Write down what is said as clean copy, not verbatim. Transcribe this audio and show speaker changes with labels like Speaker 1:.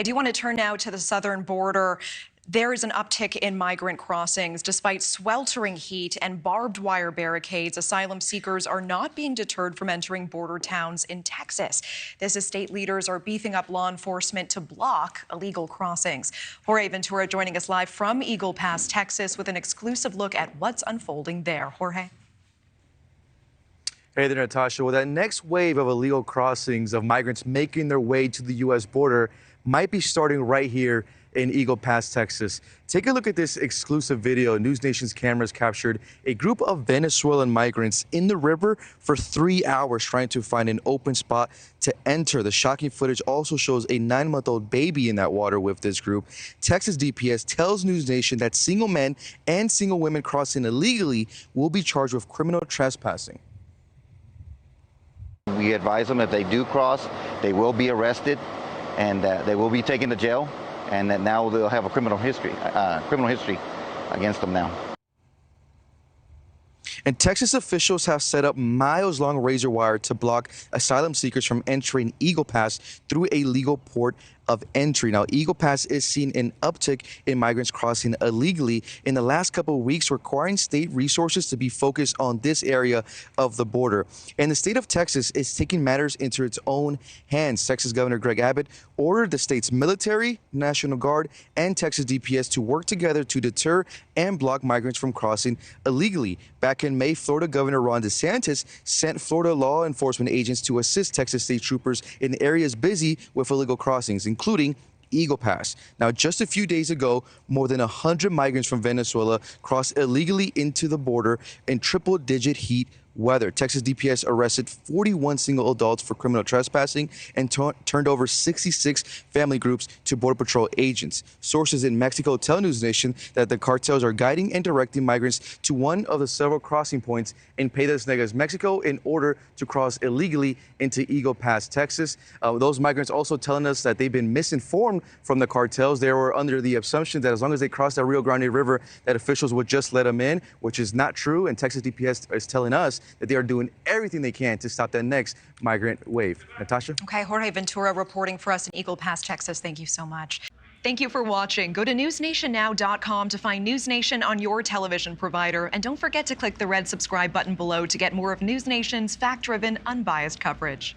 Speaker 1: I do want to turn now to the southern border. There is an uptick in migrant crossings. Despite sweltering heat and barbed wire barricades, asylum seekers are not being deterred from entering border towns in Texas. This is state leaders are beefing up law enforcement to block illegal crossings. Jorge Ventura joining us live from Eagle Pass, Texas, with an exclusive look at what's unfolding there. Jorge.
Speaker 2: Hey there, Natasha. Well, that next wave of illegal crossings of migrants making their way to the U.S. border might be starting right here in Eagle Pass, Texas. Take a look at this exclusive video. NewsNation's cameras captured a group of Venezuelan migrants in the river for 3 hours trying to find an open spot to enter. The shocking footage also shows a 9-month-old baby in that water with this group. Texas DPS tells NewsNation that single men and single women crossing illegally will be charged with criminal trespassing.
Speaker 3: We advise them if they do cross, they will be arrested and they will be taken to jail, and that now they'll have a criminal history against them now.
Speaker 2: And Texas officials have set up miles-long razor wire to block asylum seekers from entering Eagle Pass through a legal port of entry. Now, Eagle Pass is seeing an uptick in migrants crossing illegally in the last couple of weeks, requiring state resources to be focused on this area of the border. And the state of Texas is taking matters into its own hands. Texas Governor Greg Abbott ordered the state's military, National Guard, and Texas DPS to work together to deter and block migrants from crossing illegally. Back in May, Florida Governor Ron DeSantis sent Florida law enforcement agents to assist Texas state troopers in areas busy with illegal crossings, including Eagle Pass. Now, just a few days ago, more than 100 migrants from Venezuela crossed illegally into the border in triple-digit heat weather. Texas DPS arrested 41 single adults for criminal trespassing and turned over 66 family groups to Border Patrol agents. Sources in Mexico tell NewsNation that the cartels are guiding and directing migrants to one of the several crossing points in Piedras Negras, Mexico, in order to cross illegally into Eagle Pass, Texas. Those migrants also telling us that they've been misinformed from the cartels. They were under the assumption that as long as they crossed the Rio Grande River, that officials would just let them in, which is not true. And Texas DPS is telling us that they are doing everything they can to stop that next migrant wave. Natasha?
Speaker 1: Okay, Jorge Ventura reporting for us in Eagle Pass, Texas. Thank you so much. Thank you for watching. Go to newsnationnow.com to find NewsNation on your television provider. And don't forget to click the red subscribe button below to get more of NewsNation's fact-driven, unbiased coverage.